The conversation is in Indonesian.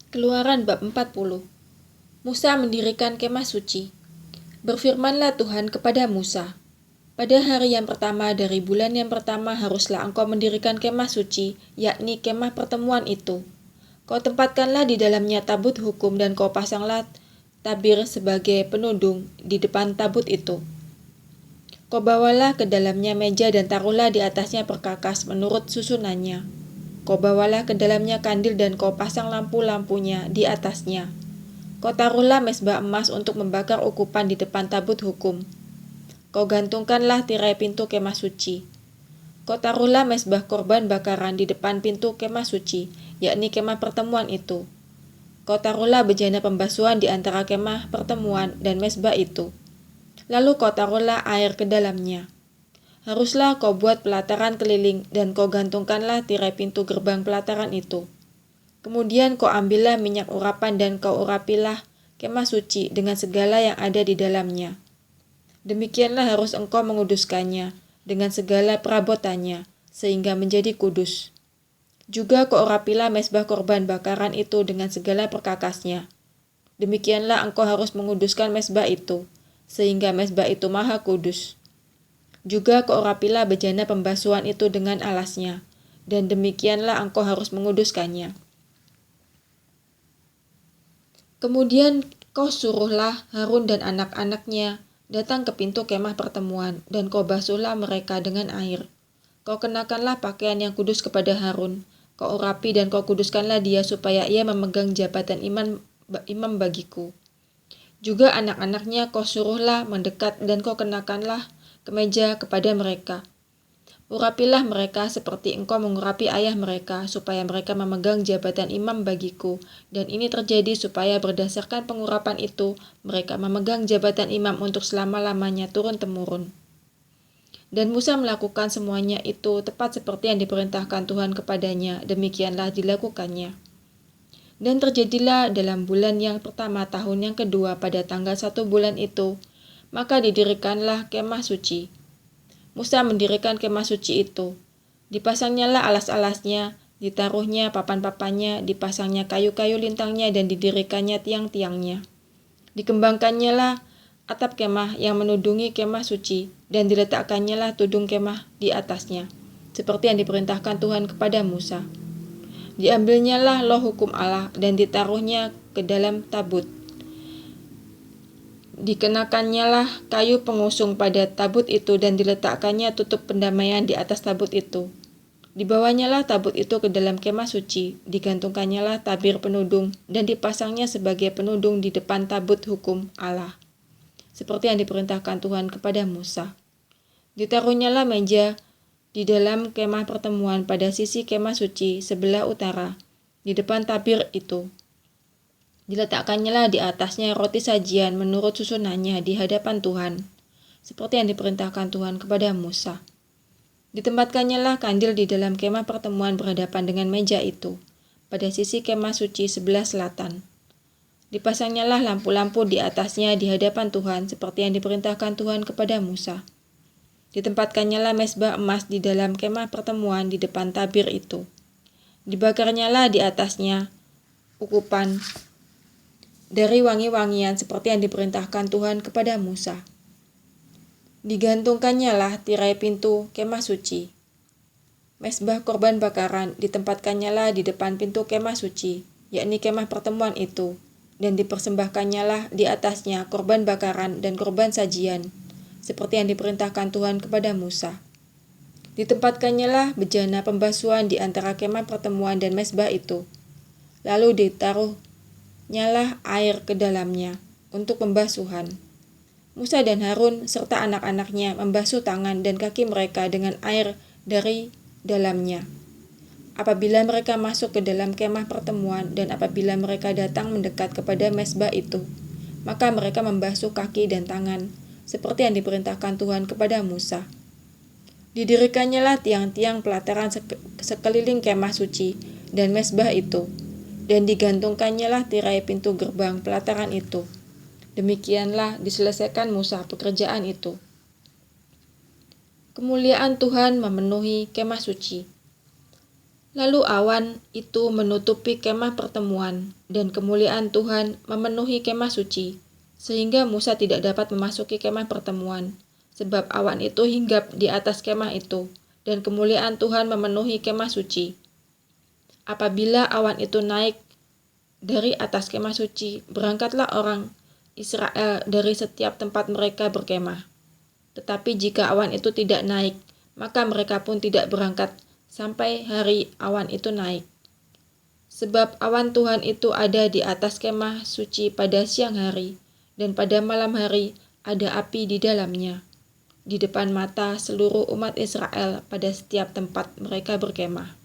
Keluaran bab 40. Musa mendirikan kemah suci. Berfirmanlah Tuhan kepada Musa, pada hari yang pertama dari bulan yang pertama haruslah engkau mendirikan kemah suci, yakni kemah pertemuan itu. Kau tempatkanlah di dalamnya tabut hukum dan kau pasanglah tabir sebagai penudung di depan tabut itu. Kau bawalah ke dalamnya meja dan taruhlah di atasnya perkakas menurut susunannya. Kau bawalah ke dalamnya kandil dan kau pasang lampu-lampunya di atasnya. Kau taruhlah mezbah emas untuk membakar ukupan di depan tabut hukum. Kau gantungkanlah tirai pintu kemah suci. Kau taruhlah mezbah korban bakaran di depan pintu kemah suci, yakni kemah pertemuan itu. Kau taruhlah bejana pembasuhan di antara kemah pertemuan dan mezbah itu. Lalu kau taruhlah air ke dalamnya. Haruslah kau buat pelataran keliling dan kau gantungkanlah tirai pintu gerbang pelataran itu. Kemudian kau ambillah minyak urapan dan kau urapilah kemah suci dengan segala yang ada di dalamnya. Demikianlah harus engkau menguduskannya dengan segala perabotannya, sehingga menjadi kudus. Juga kau urapilah mezbah korban bakaran itu dengan segala perkakasnya. Demikianlah engkau harus menguduskan mezbah itu, sehingga mezbah itu maha kudus. Juga kau urapilah bejana pembasuhan itu dengan alasnya, dan demikianlah engkau harus menguduskannya. Kemudian kau suruhlah Harun dan anak-anaknya datang ke pintu kemah pertemuan, dan kau basuhlah mereka dengan air. Kau kenakanlah pakaian yang kudus kepada Harun, kau urapi dan kau kuduskanlah dia supaya ia memegang jabatan imam bagiku. Juga anak-anaknya kau suruhlah mendekat dan kau kenakanlah kemeja kepada mereka. Urapilah mereka seperti engkau mengurapi ayah mereka, supaya mereka memegang jabatan imam bagiku. Dan ini terjadi supaya berdasarkan pengurapan itu, mereka memegang jabatan imam untuk selama-lamanya turun-temurun. Dan Musa melakukan semuanya itu tepat seperti yang diperintahkan Tuhan kepadanya, demikianlah dilakukannya. Dan terjadilah dalam bulan yang pertama tahun yang kedua pada tanggal 1 bulan itu, maka didirikanlah kemah suci. Musa mendirikan kemah suci itu. Dipasangnyalah alas-alasnya, ditaruhnya papan-papannya, dipasangnya kayu-kayu lintangnya dan didirikannya tiang-tiangnya. Dikembangkannyalah atap kemah yang menudungi kemah suci dan diletakkannya tudung kemah di atasnya, seperti yang diperintahkan Tuhan kepada Musa. Diambilnyalah loh hukum Allah dan ditaruhnya ke dalam tabut. Dikenakannyalah kayu pengusung pada tabut itu dan diletakkannya tutup pendamaian di atas tabut itu. Dibawanyalah tabut itu ke dalam kemah suci, digantungkannyalah tabir penudung dan dipasangnya sebagai penudung di depan tabut hukum Allah, seperti yang diperintahkan Tuhan kepada Musa. Ditaruhnyalah meja di dalam kemah pertemuan pada sisi kemah suci sebelah utara, di depan tabir itu. Diletakkannya di atasnya roti sajian menurut susunannya di hadapan Tuhan, seperti yang diperintahkan Tuhan kepada Musa. Ditempatkannya kandil di dalam kemah pertemuan berhadapan dengan meja itu, pada sisi kemah suci sebelah selatan. Dipasangnya lampu-lampu di atasnya di hadapan Tuhan, seperti yang diperintahkan Tuhan kepada Musa. Ditempatkannya mezbah emas di dalam kemah pertemuan di depan tabir itu. Dibakarnyalah di atasnya ukupan dari wangi-wangian seperti yang diperintahkan Tuhan kepada Musa. Digantungkannyalah tirai pintu kemah suci. Mezbah korban bakaran ditempatkannya di depan pintu kemah suci, yakni kemah pertemuan itu, dan dipersembahkannyalah di atasnya korban bakaran dan korban sajian, seperti yang diperintahkan Tuhan kepada Musa. Ditempatkannya bejana pembasuhan di antara kemah pertemuan dan mezbah itu. Lalu ditaruhnyalah air ke dalamnya untuk pembasuhan. Musa dan Harun serta anak-anaknya membasuh tangan dan kaki mereka dengan air dari dalamnya. Apabila mereka masuk ke dalam kemah pertemuan dan apabila mereka datang mendekat kepada mezbah itu, maka mereka membasuh kaki dan tangan, seperti yang diperintahkan Tuhan kepada Musa. Didirikannya tiang-tiang pelataran sekeliling kemah suci dan mezbah itu, dan digantungkannya tirai pintu gerbang pelataran itu. Demikianlah diselesaikan Musa pekerjaan itu. Kemuliaan Tuhan memenuhi kemah suci. Lalu awan itu menutupi kemah pertemuan, dan kemuliaan Tuhan memenuhi kemah suci, sehingga Musa tidak dapat memasuki kemah pertemuan, sebab awan itu hinggap di atas kemah itu, dan kemuliaan Tuhan memenuhi kemah suci. Apabila awan itu naik dari atas kemah suci, berangkatlah orang Israel dari setiap tempat mereka berkemah. Tetapi jika awan itu tidak naik, maka mereka pun tidak berangkat sampai hari awan itu naik. Sebab awan Tuhan itu ada di atas kemah suci pada siang hari, dan pada malam hari ada api di dalamnya, di depan mata seluruh umat Israel pada setiap tempat mereka berkemah.